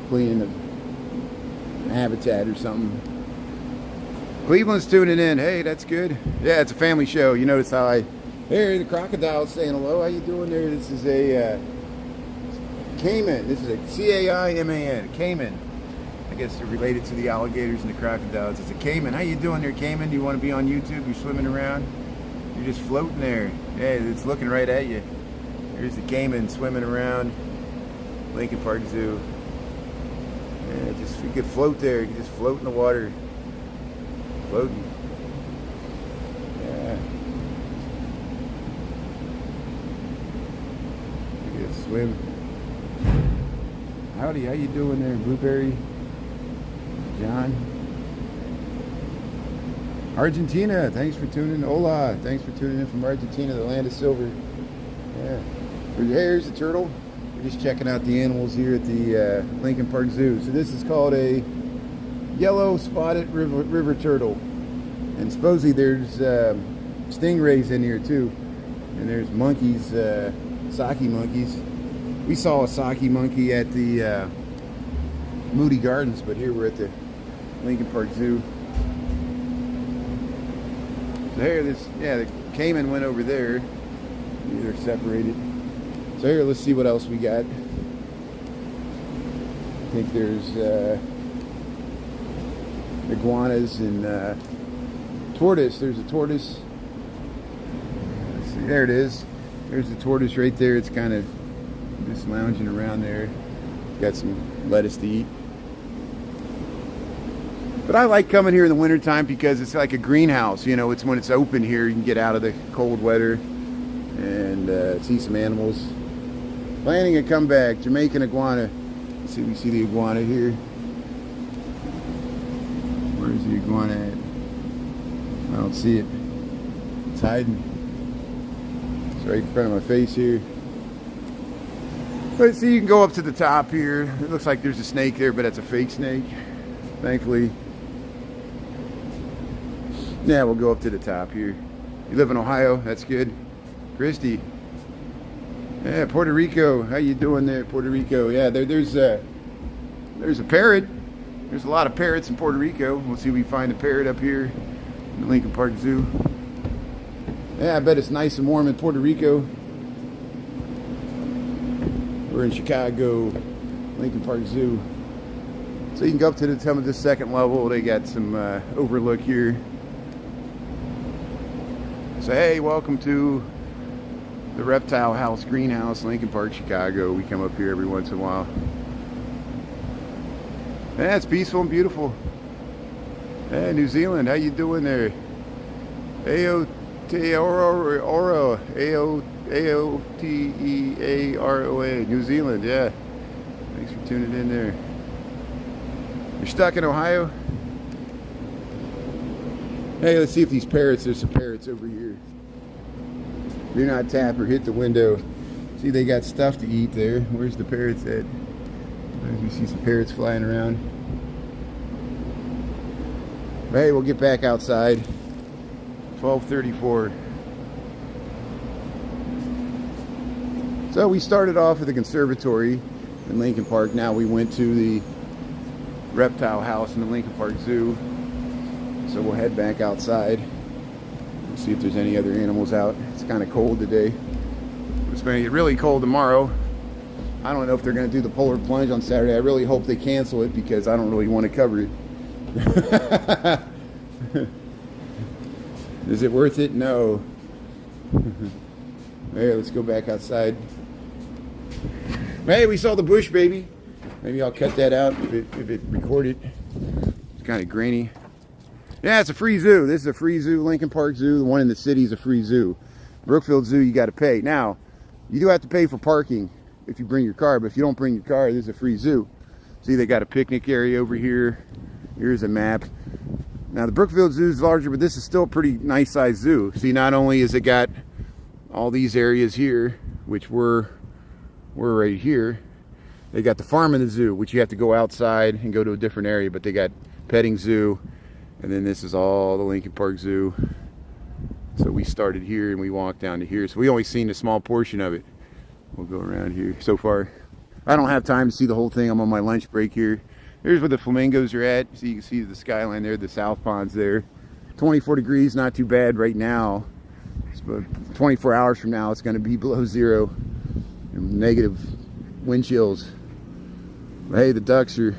cleaning the habitat or something. Cleveland's tuning in. Hey, that's good. Yeah, it's a family show. You notice how hey, the crocodile's saying hello. How you doing there? This is a caiman. This is a C-A-I-M-A-N. Caiman. I guess they're related to the alligators and the crocodiles. It's a caiman. How you doing there, caiman? Do you want to be on YouTube? You're swimming around. You're just floating there. Yeah, it's looking right at you. There's the caiman swimming around Lincoln Park Zoo. Yeah, you could float there. You could just float in the water. Floating. Yeah. You could swim. Howdy, how you doing there, Blueberry? John? Argentina, thanks for tuning in. Hola, thanks for tuning in from Argentina, the land of silver. Yeah. Here's the turtle. We're just checking out the animals here at the Lincoln Park Zoo. So this is called a yellow spotted river turtle. And supposedly there's stingrays in here too. And there's monkeys, saki monkeys. We saw a saki monkey at the Moody Gardens, but here we're at the Lincoln Park Zoo. So here, the caiman went over there. They're separated. So here, let's see what else we got. I think there's iguanas and tortoise. There's a tortoise. Let's see, there it is. There's the tortoise right there. It's kind of just lounging around there. Got some lettuce to eat. But I like coming here in the wintertime because it's like a greenhouse. You know, it's when it's open here, you can get out of the cold weather and see some animals. Planning a comeback, Jamaican iguana. Let's see, we see the iguana here. Where's the iguana at? I don't see it. It's hiding. It's right in front of my face here. But see, you can go up to the top here. It looks like there's a snake there, but that's a fake snake. Thankfully. Yeah, we'll go up to the top here. You live in Ohio? That's good. Christy. Yeah, Puerto Rico. How you doing there, Puerto Rico? Yeah, there's a parrot. There's a lot of parrots in Puerto Rico. We'll see if we find a parrot up here in the Lincoln Park Zoo. Yeah, I bet it's nice and warm in Puerto Rico. We're in Chicago, Lincoln Park Zoo. So you can go up to the top of the second level. They got some overlook here. So hey, welcome to the Reptile House Greenhouse, Lincoln Park, Chicago. We come up here every once in a while. Yeah, it's peaceful and beautiful. Hey, New Zealand, how you doing there? A-O-T-E-A-R-O-A, New Zealand, yeah. Thanks for tuning in there. You're stuck in Ohio? Hey, let's see if these parrots, there's some parrots over here. Do not tap or hit the window. See, they got stuff to eat there. Where's the parrots at? You see some parrots flying around. Hey, we'll get back outside. 12:34. So we started off at the Conservatory in Lincoln Park. Now we went to the Reptile House in the Lincoln Park Zoo. So we'll head back outside. We'll see if there's any other animals out. It's kind of cold today. It's going to get really cold tomorrow. I don't know if they're going to do the polar plunge on Saturday. I really hope they cancel it because I don't really want to cover it. Is it worth it? No. Hey, let's go back outside. Hey, we saw the bush baby. Maybe I'll cut that out if it recorded. It's kind of grainy. Yeah, it's a free zoo. This is a free zoo, Lincoln Park Zoo. The one in the city is a free zoo. Brookfield Zoo, you got to pay. Now, you do have to pay for parking if you bring your car, but if you don't bring your car, this is a free zoo. See, they got a picnic area over here. Here's a map. Now, the Brookfield Zoo is larger, but this is still a pretty nice sized zoo. See, not only has it got all these areas here, which we're right here, they got the farm in the zoo, which you have to go outside and go to a different area, but they got petting zoo, and then this is all the Lincoln Park Zoo. So we started here and we walked down to here. So we only seen a small portion of it. We'll go around here so far. I don't have time to see the whole thing. I'm on my lunch break here. Here's where the flamingos are at. So you can see the skyline there, the south pond's there. 24 degrees, not too bad right now. But 24 hours from now, it's going to be below zero. And negative wind chills. But hey, the ducks are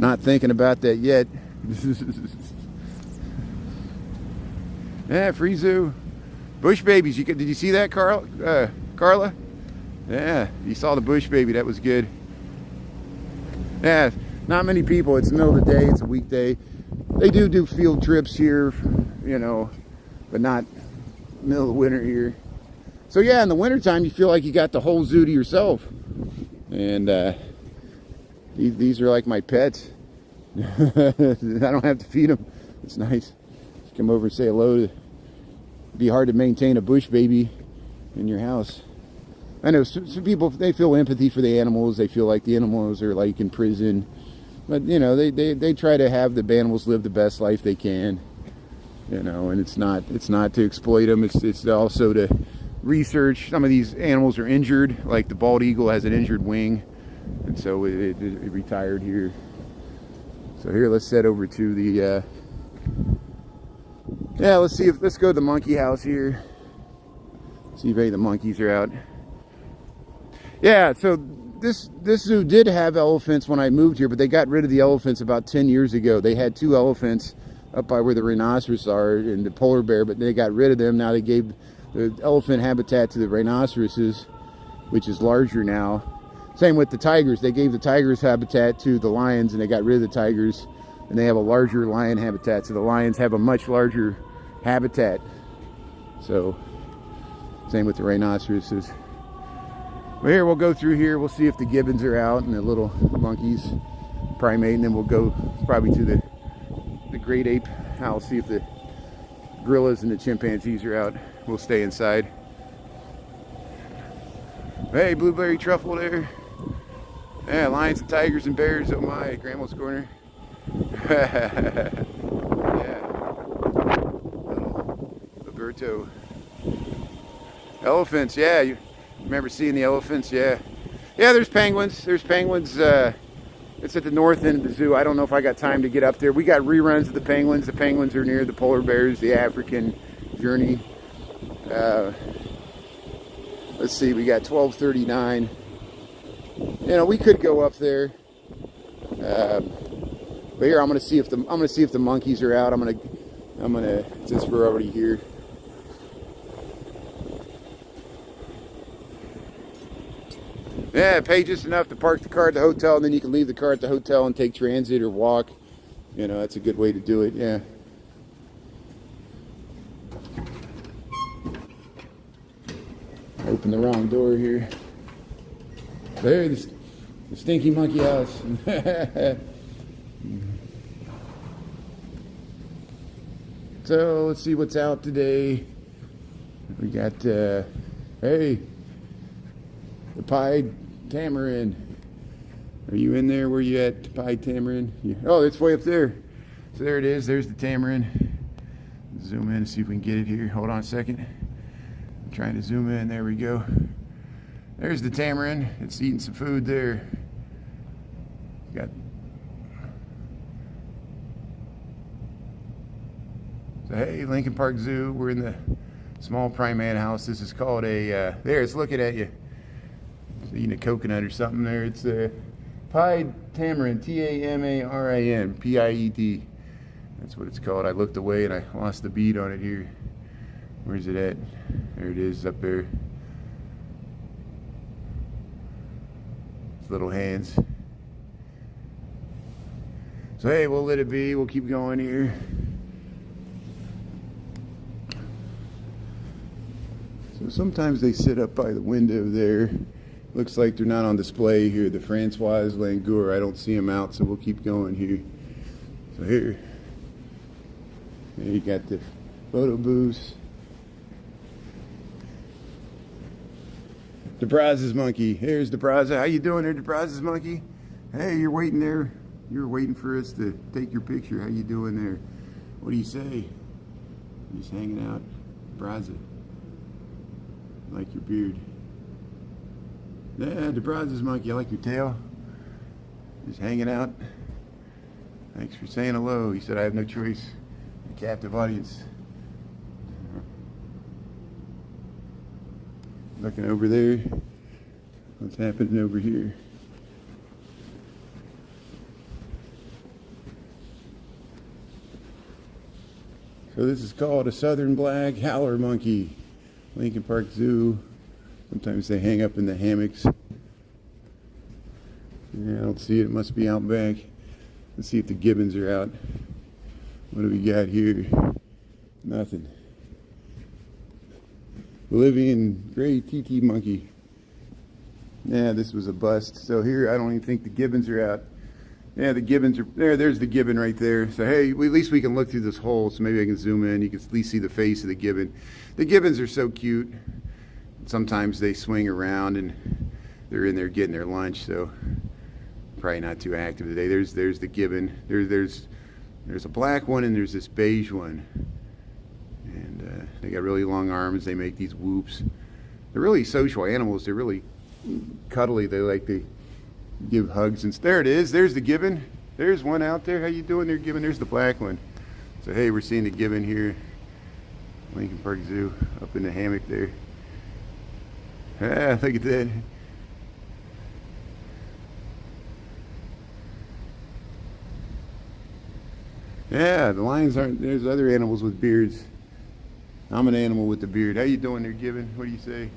not thinking about that yet. Yeah, free zoo. Bush babies. Did you see that, Carla? Yeah, you saw the bush baby. That was good. Yeah, not many people. It's the middle of the day. It's a weekday. They do field trips here, you know, but not middle of winter here. So yeah, in the wintertime, you feel like you got the whole zoo to yourself. And these are like my pets. I don't have to feed them. It's nice. Just come over and say hello. It'd be hard to maintain a bush baby in your house. I know some people, they feel empathy for the animals. They feel like the animals are like in prison. But, you know, they try to have the animals live the best life they can. You know, and it's not to exploit them. It's also to research. Some of these animals are injured. Like the bald eagle has an injured wing. And so it retired here. So here, let's head over to the, yeah, let's go to the monkey house here. See if any of the monkeys are out. Yeah, so this zoo did have elephants when I moved here, but they got rid of the elephants about 10 years ago. They had 2 elephants up by where the rhinoceros are and the polar bear, but they got rid of them. Now they gave the elephant habitat to the rhinoceroses, which is larger now. Same with the tigers. They gave the tigers habitat to the lions, and they got rid of the tigers, and they have a larger lion habitat. So the lions have a much larger habitat. So same with the rhinoceroses. Well, here, we'll go through here. We'll see if the gibbons are out and the little monkeys, primate, and then we'll go probably to the great ape house, see if the gorillas and the chimpanzees are out. We'll stay inside. Hey, blueberry truffle there. Yeah, lions and tigers and bears. Oh my, Grandma's corner. Yeah. Little Roberto. Elephants, yeah. You remember seeing the elephants? Yeah. Yeah, there's penguins. There's penguins. It's at the north end of the zoo. I don't know if I got time to get up there. We got reruns of the penguins. The penguins are near the polar bears, the African journey. Let's see, we got 12:39. You know, we could go up there. But here I'm gonna see if the monkeys are out. I'm gonna since we're already here. Yeah, pay just enough to park the car at the hotel, and then you can leave the car at the hotel and take transit or walk. You know, that's a good way to do it, yeah. Open the wrong door here. There's the stinky monkey house. So, let's see what's out today. We got, hey, the pied tamarin. Are you in there? Where you at, pied tamarin? Yeah. Oh, it's way up there. So there it is. There's the tamarin. Zoom in and see if we can get it here. Hold on a second. I'm trying to zoom in. There we go. There's the tamarin. It's eating some food there. Got. So hey, Lincoln Park Zoo. We're in the small primate house. This is called a. There, it's looking at you. It's eating a coconut or something there. It's a pied tamarin. Tamarin. Pied. That's what it's called. I looked away and I lost the bead on it here. Where's it at? There it is, up there. Its little hands. So hey, we'll let it be. We'll keep going here. So sometimes they sit up by the window there. Looks like they're not on display here. The Francois Langour. I don't see them out, so we'll keep going here. So here you got the photo booths. DeBraz's monkey. Here's DeBraz. How you doing there, DeBraz's monkey? Hey, you're waiting there. You're waiting for us to take your picture. How you doing there? What do you say? Just hanging out. DeBraz. Like your beard. Yeah, DeBraz's monkey. I like your tail. Just hanging out. Thanks for saying hello. He said I have no choice. A captive audience. Looking over there. What's happening over here? So this is called a southern black howler monkey. Lincoln Park Zoo. Sometimes they hang up in the hammocks. Yeah, I don't see it. It must be out back. Let's see if the gibbons are out. What do we got here? Nothing. Bolivian gray TT monkey. Yeah, this was a bust. So here, I don't even think the gibbons are out. Yeah, the gibbons are there. There's the gibbon right there. So hey, at least we can look through this hole. So maybe I can zoom in. You can at least see the face of the gibbon. The gibbons are so cute. Sometimes they swing around and they're in there getting their lunch. So probably not too active today. There's the gibbon. There's a black one and there's this beige one. And they got really long arms. They make these whoops. They're really social animals. They're really cuddly. They like to give hugs. And there it is. There's the gibbon. There's one out there. How you doing there, gibbon? There's the black one. So hey, we're seeing the gibbon here. Lincoln Park Zoo up in the hammock there. Ah, look at that. Yeah, the lions aren't. There's other animals with beards. I'm an animal with the beard. How you doing there, gibbon? What do you say?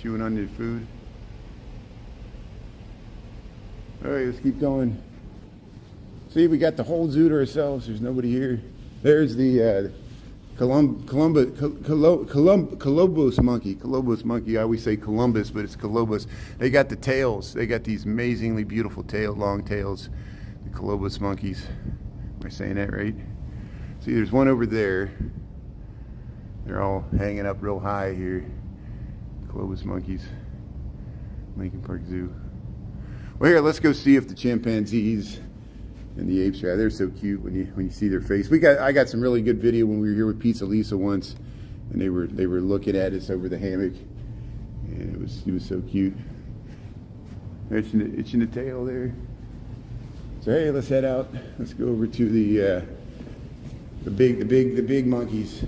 Chewing on your food? All right, let's keep going. See, we got the whole zoo to ourselves. There's nobody here. There's the Columbus monkey. Columbus monkey. I always say Columbus, but it's Columbus. They got the tails. They got these amazingly beautiful long tails. The Columbus monkeys. Am I saying that right? See, there's one over there. They're all hanging up real high here. Columbus monkeys. Lincoln Park Zoo. Well, here, let's go see if the chimpanzees and the apes are out. They're so cute when you see their face. I got some really good video when we were here with Pizza Lisa once, and they were looking at us over the hammock, and it was so cute. Itching the tail there. So hey, let's head out. Let's go over to the big monkeys.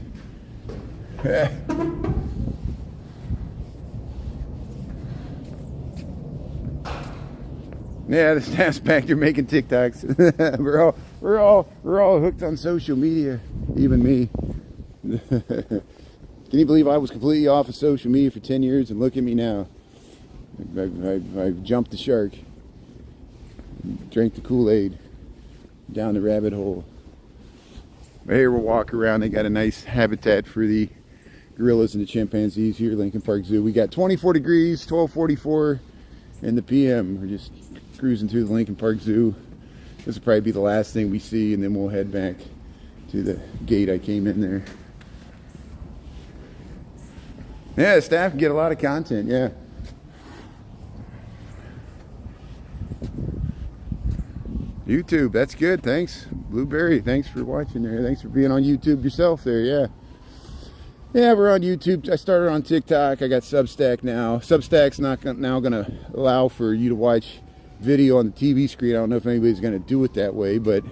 Yeah, the staff's back there making TikToks. we're all hooked on social media, even me. Can you believe I was completely off of social media for 10 years and look at me now? I've jumped the shark, drank the Kool-Aid, down the rabbit hole. But here we'll walk around. They got a nice habitat for the gorillas and the chimpanzees here at Lincoln Park Zoo. We got 24 degrees, 12:44 in the PM. We're just cruising through the Lincoln Park Zoo. This will probably be the last thing we see, and then we'll head back to the gate I came in there. Yeah, the staff can get a lot of content, yeah. YouTube, that's good, thanks. Blueberry, thanks for watching there. Thanks for being on YouTube yourself there, yeah. Yeah, we're on YouTube. I started on TikTok. I got Substack now. Substack's now gonna allow for you to watch video on the TV screen. I don't know if anybody's gonna do it that way, but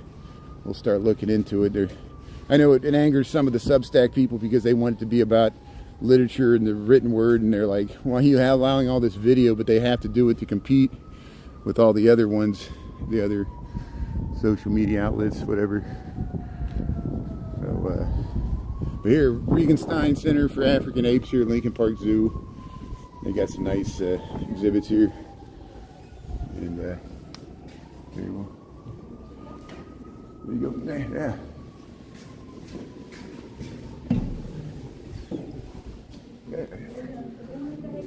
we'll start looking into it. I know it angers some of the Substack people because they want it to be about literature and the written word, and they're like, why are you allowing all this video? But they have to do it to compete with all the other ones, the other social media outlets, whatever. So, but here, Regenstein Center for African Apes here at Lincoln Park Zoo. They got some nice exhibits here. And there you go. There, yeah.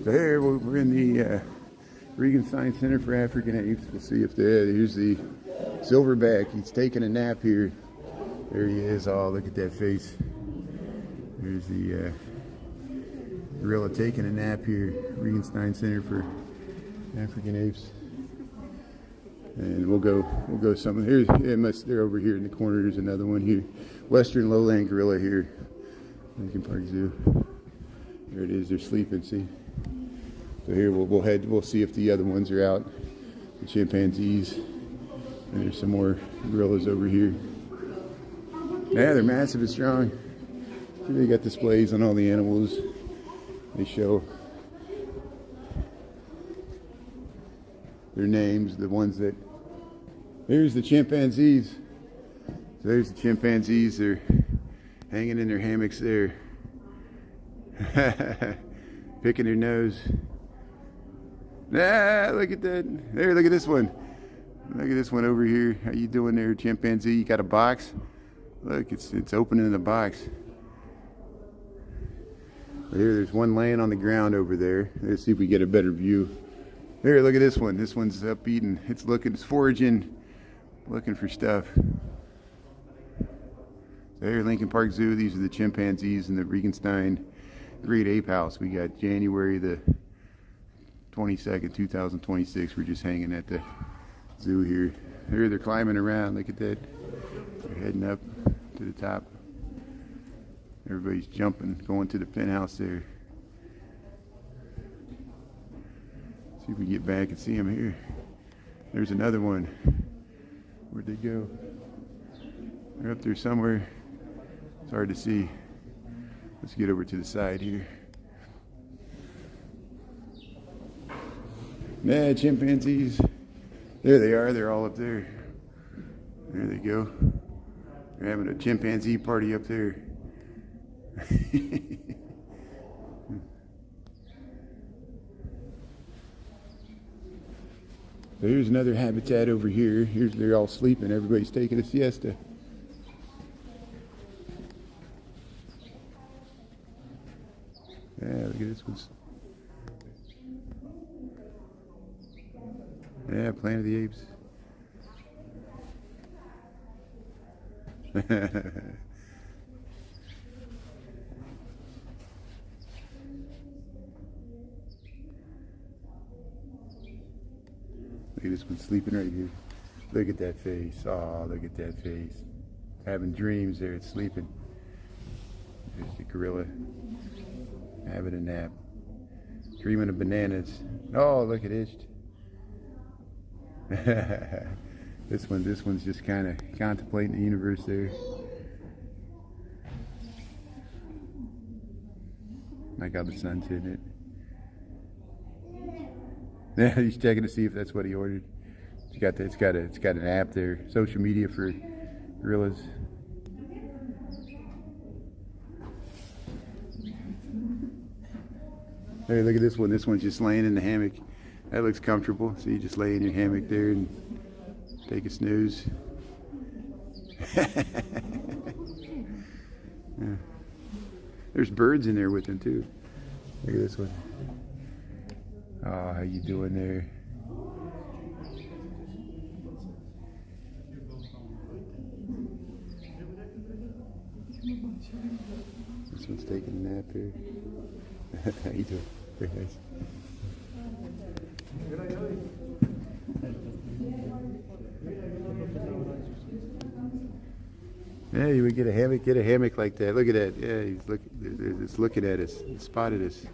So here we're in the Regenstein Center for African Apes. We'll see if here's the silverback. He's taking a nap here. There he is. Oh, look at that face. There's the gorilla taking a nap here. Regenstein Center for African Apes. And we'll go somewhere. They're over here in the corner. There's another one here. Western lowland gorilla here. Lincoln Park Zoo. There it is. They're sleeping. See. So here we'll see if the other ones are out. The chimpanzees. And there's some more gorillas over here. Yeah, they're massive and strong. They got displays on all the animals. They show their names, the ones that... Here's the chimpanzees. So there's the chimpanzees. They're hanging in their hammocks there. Picking their nose. Ah, look at that. There, look at this one. Look at this one over here. How you doing there, chimpanzee? You got a box? Look, it's opening in the box. But here, there's one laying on the ground over there. Let's see if we get a better view. There, look at this one. This one's up eating. It's foraging, looking for stuff. There, Lincoln Park Zoo. These are the chimpanzees in the Regenstein Great Ape House. We got January the 22nd, 2026. We're just hanging at the zoo here. There, they're climbing around. Look at that. They're heading up to the top. Everybody's jumping, going to the penthouse there. See if we get back and see them here. There's another one. Where'd they go? They're up there somewhere. It's hard to see. Let's get over to the side here. Yeah, chimpanzees. There they are. They're all up there. There they go. They're having a chimpanzee party up there. Here's another habitat over here. They're all sleeping. Everybody's taking a siesta. Yeah, look at this one. Yeah, Planet of the Apes. Look at this one sleeping right here. Look at that face. Oh, look at that face. Having dreams there. It's sleeping. There's the gorilla. Having a nap. Dreaming of bananas. Oh, look at it. This one's just kind of contemplating the universe there. Like how the sun's hitting it. Yeah, he's checking to see if that's what he ordered. It's got an app there, social media for gorillas. Hey, look at this one. This one's just laying in the hammock. That looks comfortable. So you just lay in your hammock there and take a snooze. Yeah. There's birds in there with him too. Look at this one. Oh, how you doing there? This one's taking a nap here. How you doing? Very nice. Yeah, you would get a hammock like that. Look at that. Yeah, he's looking at us. He spotted us.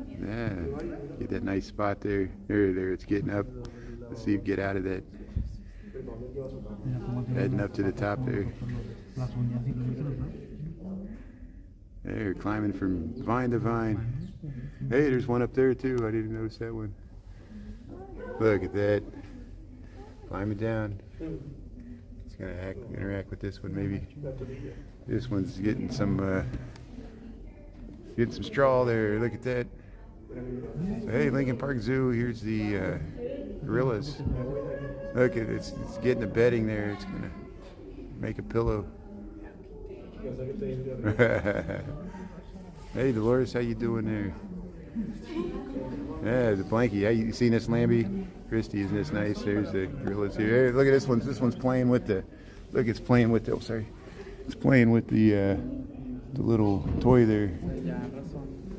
Yeah, get that nice spot there. There, it's getting up. Let's see if we get out of that. Heading up to the top there. There, climbing from vine to vine. Hey, there's one up there too. I didn't notice that one. Look at that. Climbing down. It's gonna interact with this one maybe. This one's getting some straw there. Look at that. So, hey, Lincoln Park Zoo. Here's the gorillas. Look at it's getting the bedding there. It's gonna make a pillow. Hey, Dolores, how you doing there? Yeah, the blankie. Hey, you seen this Lambie? Christy, isn't this nice? There's the gorillas here. Hey, look at this one. This one's playing with the. Look, it's playing with the. Oh, sorry. It's playing with the little toy there.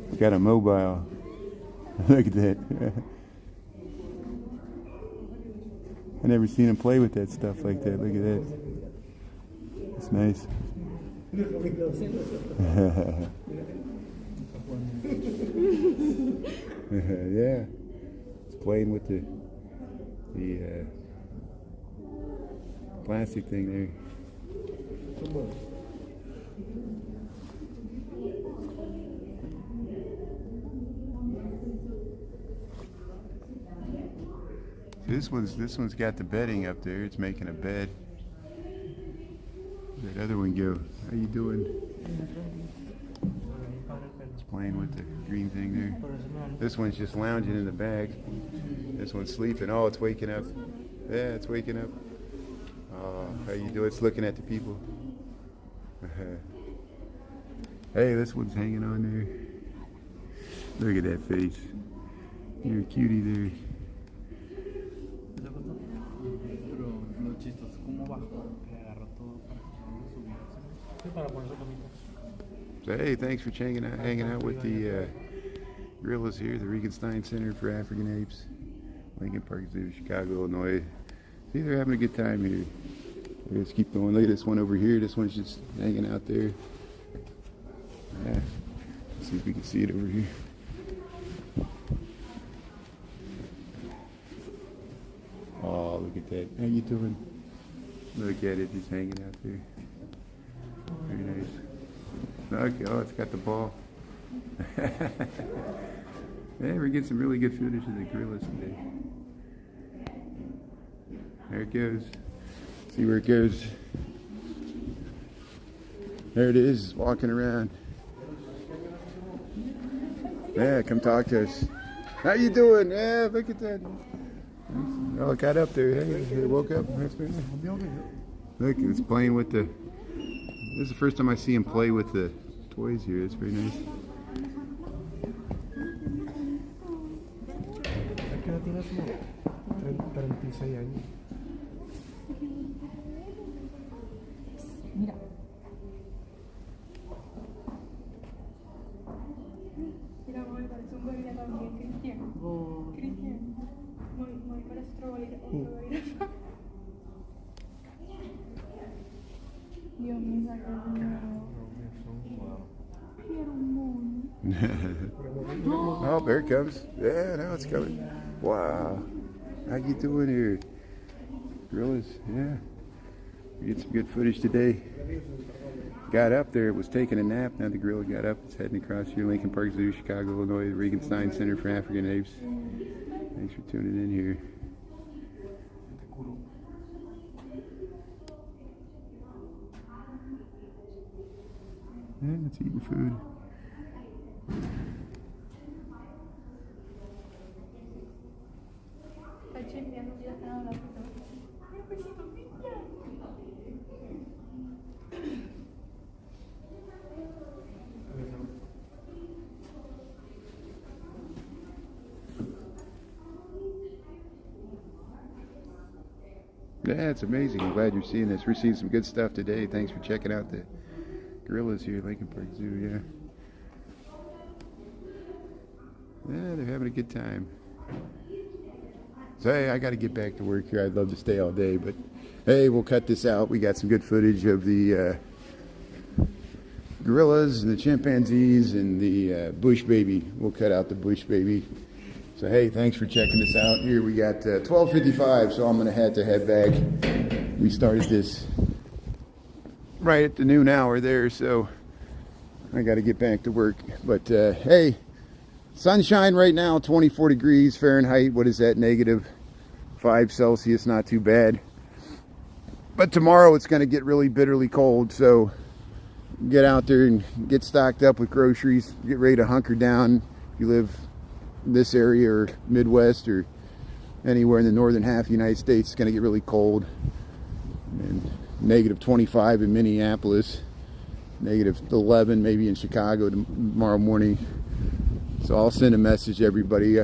It's got a mobile. Look at that. I never seen him play with that stuff like that. Look at that. It's nice. Yeah, it's playing with the plastic thing there. This one's got the bedding up there. It's making a bed. Where'd that other one go? How you doing? It's playing with the green thing there. This one's just lounging in the bag. This one's sleeping. Oh, it's waking up. Yeah, it's waking up. Oh, how you doing? It's looking at the people. Hey, this one's hanging on there. Look at that face. You're a cutie there. So, hey, thanks for hanging out with the gorillas here, the Regenstein Center for African Apes, Lincoln Park Zoo, Chicago, Illinois. See, they're having a good time here. Let's keep going. Look at this one over here. This one's just hanging out there. Yeah. Let's see if we can see it over here. Oh, look at that. How you doing? Look at it, just hanging out there. Very nice. Okay, oh, it's got the ball. Yeah, we're getting some really good footage of the gorillas today. There it goes. See where it goes. There it is, walking around. Yeah, come talk to us. How you doing? Yeah, look at that. Oh, it got up there. Hey, it woke up. Look, it's playing with the. This is the first time I see him play with the toys here. It's very nice. Mira. Mira, me parece un gorila también, Cristian. Cristian. Muy parece otro gorila. Dios mío, Oh, there it comes. Yeah, now it's coming. Wow. How you doing here? Gorillas, yeah. We get some good footage today. Got up there, was taking a nap. Now the gorilla got up. It's heading across here. Lincoln Park Zoo, Chicago, Illinois, the Regenstein Center for African Apes. Thanks for tuning in here. Yeah, it's eating food. Yeah, it's amazing. I'm glad you're seeing this. We're seeing some good stuff today. Thanks for checking out the gorillas here at Lincoln Park Zoo, yeah. Yeah, they're having a good time. So, hey, I got to get back to work here. I'd love to stay all day, but hey, we'll cut this out. We got some good footage of the gorillas and the chimpanzees and the bush baby. We'll cut out the bush baby. So, hey, thanks for checking this out. Here we got 12:55, so I'm going to have to head back. We started this right at the noon hour there, so I got to get back to work. But, hey, sunshine right now, 24 degrees Fahrenheit. What is that? -5 Celsius, not too bad. But tomorrow it's going to get really bitterly cold, so get out there and get stocked up with groceries. Get ready to hunker down if you live in this area or Midwest or anywhere in the northern half of the United States. It's going to get really cold. And -25 in Minneapolis, -11 maybe in Chicago tomorrow morning. So I'll send a message to everybody.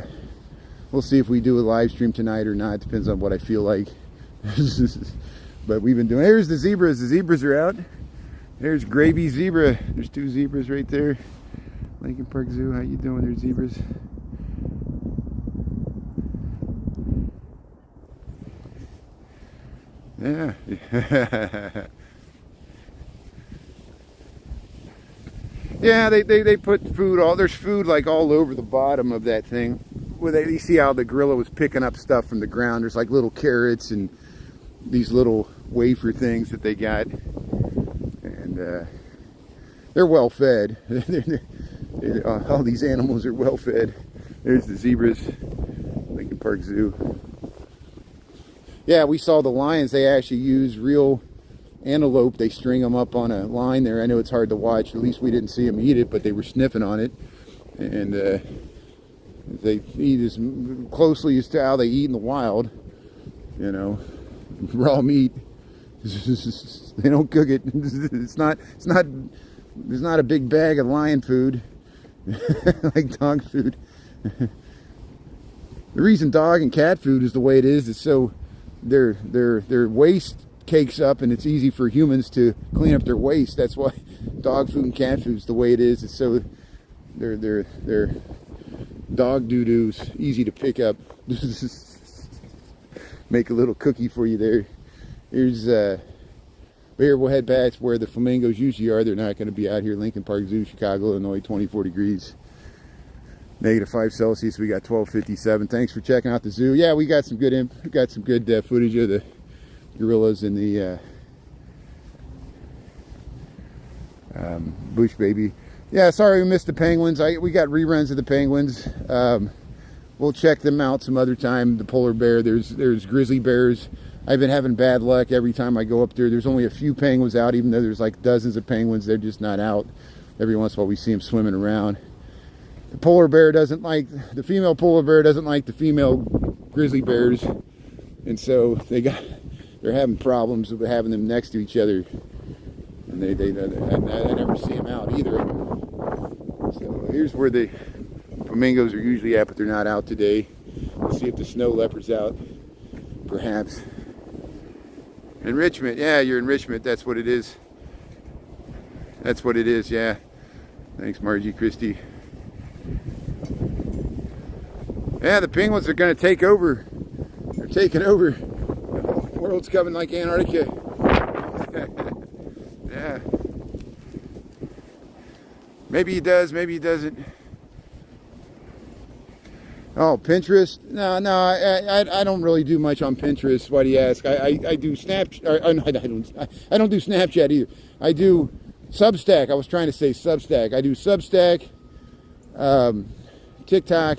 We'll see if we do a live stream tonight or not. Depends on what I feel like. But we've been doing. Here's the zebras. The zebras are out. There's Gravy Zebra. There's 2 zebras right there. Lincoln Park Zoo. How you doing there, zebras? Yeah. Yeah, they put food there's food like all over the bottom of that thing. Where you see how the gorilla was picking up stuff from the ground. There's like little carrots and these little wafer things that they got. And they're well fed. All these animals are well fed. There's the zebras, Lincoln Park Zoo. Yeah, we saw the lions. They actually use real antelope. They string them up on a line there. I know it's hard to watch. At least we didn't see them eat it, but they were sniffing on it. And they eat as closely as to how they eat in the wild. You know, raw meat. They don't cook it. There's not a big bag of lion food like dog food. The reason dog and cat food is the way it is so their waste cakes up and it's easy for humans to clean up their waste. That's why dog food and cat food is the way it is. It's so their dog doo-doo's easy to pick up. Make a little cookie for you there. Here's here we'll head back where the flamingos usually are. They're not going to be out here. Lincoln Park Zoo, Chicago, Illinois, 24 degrees. -5 Celsius. We got 12:57. Thanks for checking out the zoo. Yeah, we got some good footage of the gorillas and the bush baby. Yeah, sorry we missed the penguins. We got reruns of the penguins. We'll check them out some other time. The polar bear. There's grizzly bears. I've been having bad luck every time I go up there. There's only a few penguins out, even though there's like dozens of penguins. They're just not out. Every once in a while we see them swimming around. The polar bear doesn't like, the female polar bear doesn't like the female grizzly bears. And so they're having problems with having them next to each other. And I never see them out either. So here's where the flamingos are usually at, but they're not out today. Let's see if the snow leopard's out, perhaps. Enrichment, yeah, you're enrichment, that's what it is. That's what it is, yeah. Thanks, Margie Christie. Yeah, the penguins are going to take over. They're taking over. The whole world's coming like Antarctica. Yeah. Maybe he does, maybe he doesn't. Oh, Pinterest? No, I don't really do much on Pinterest. Why do you ask? I do Snapchat. No, I don't do Snapchat either. I do Substack. I was trying to say Substack. I do Substack, TikTok,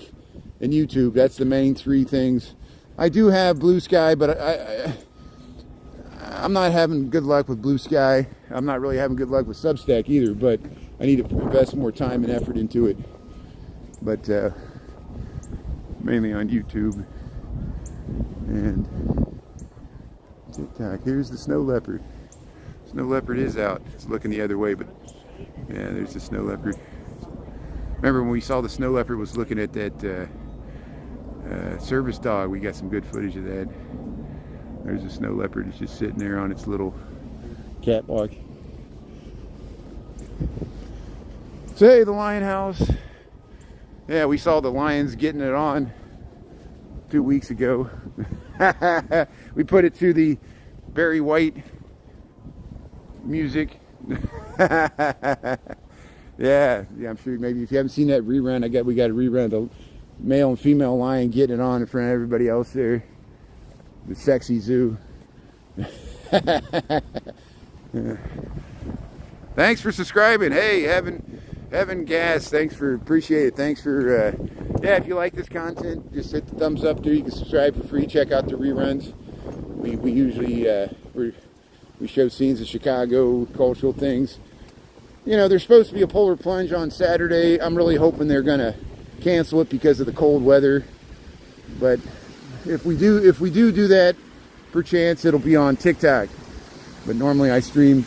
and YouTube. That's the main three things. I do have Blue Sky, but I'm not having good luck with Blue Sky. I'm not really having good luck with Substack either, but I need to invest more time and effort into it. But mainly on YouTube and TikTok. Here's the snow leopard. Snow leopard is out. It's looking the other way, but yeah, there's the snow leopard. Remember when we saw the snow leopard was looking at that service dog? We got some good footage of that. There's a snow leopard. It's just sitting there on its little catwalk. So hey, the lion house. Yeah, we saw the lions getting it on 2 weeks ago. We put it to the Barry White music. Yeah, I'm sure maybe if you haven't seen that rerun, we got a rerun of the male and female lion getting it on in front of everybody else there. The sexy zoo. Thanks for subscribing. Hey, Evan Gas, appreciate it. Thanks for, yeah, if you like this content, just hit the thumbs up there. You can subscribe for free. Check out the reruns. We usually, we show scenes of Chicago, cultural things. You know, there's supposed to be a polar plunge on Saturday. I'm really hoping they're going to cancel it because of the cold weather. But if we do that, perchance it'll be on TikTok. But normally I stream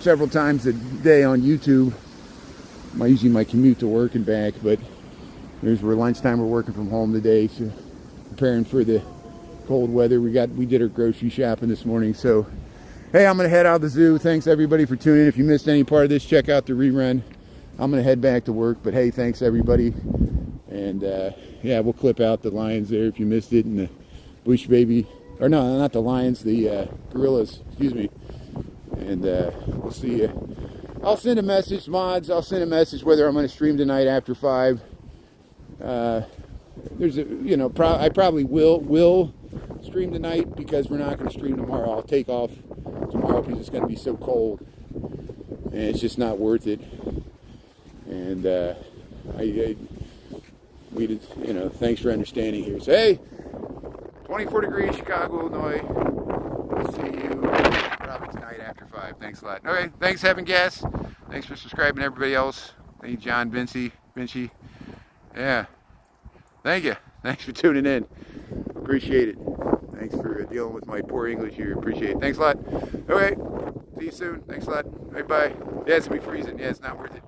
several times a day on YouTube. Usually my commute to work and back, but there's where lunchtime. We're working from home today, so preparing for the cold weather. We did our grocery shopping this morning. So hey, I'm gonna head out of the zoo. Thanks everybody for tuning in. If you missed any part of this, check out the rerun. I'm gonna head back to work, but hey, thanks everybody. And yeah, we'll clip out the lions there if you missed it, and the bush baby, or no, not the lions, the gorillas, excuse me. And we'll see you. I'll send a message, mods. I'll send a message whether I'm going to stream tonight after 5. There's a, you know, I probably will stream tonight because we're not going to stream tomorrow. I'll take off tomorrow because it's going to be so cold, and it's just not worth it. And we did, you know, thanks for understanding here. So hey, 24 degrees, Chicago, Illinois. We'll see you probably tonight after 5. Thanks a lot. Okay, thanks, Having Gas. Thanks for subscribing, everybody else. Thank you, John, Vinci. Yeah. Thank you. Thanks for tuning in. Appreciate it. Thanks for dealing with my poor English here. Appreciate it. Thanks a lot. Okay. See you soon. Thanks a lot. Bye-bye. Yeah, it's going to be freezing. Yeah, it's not worth it.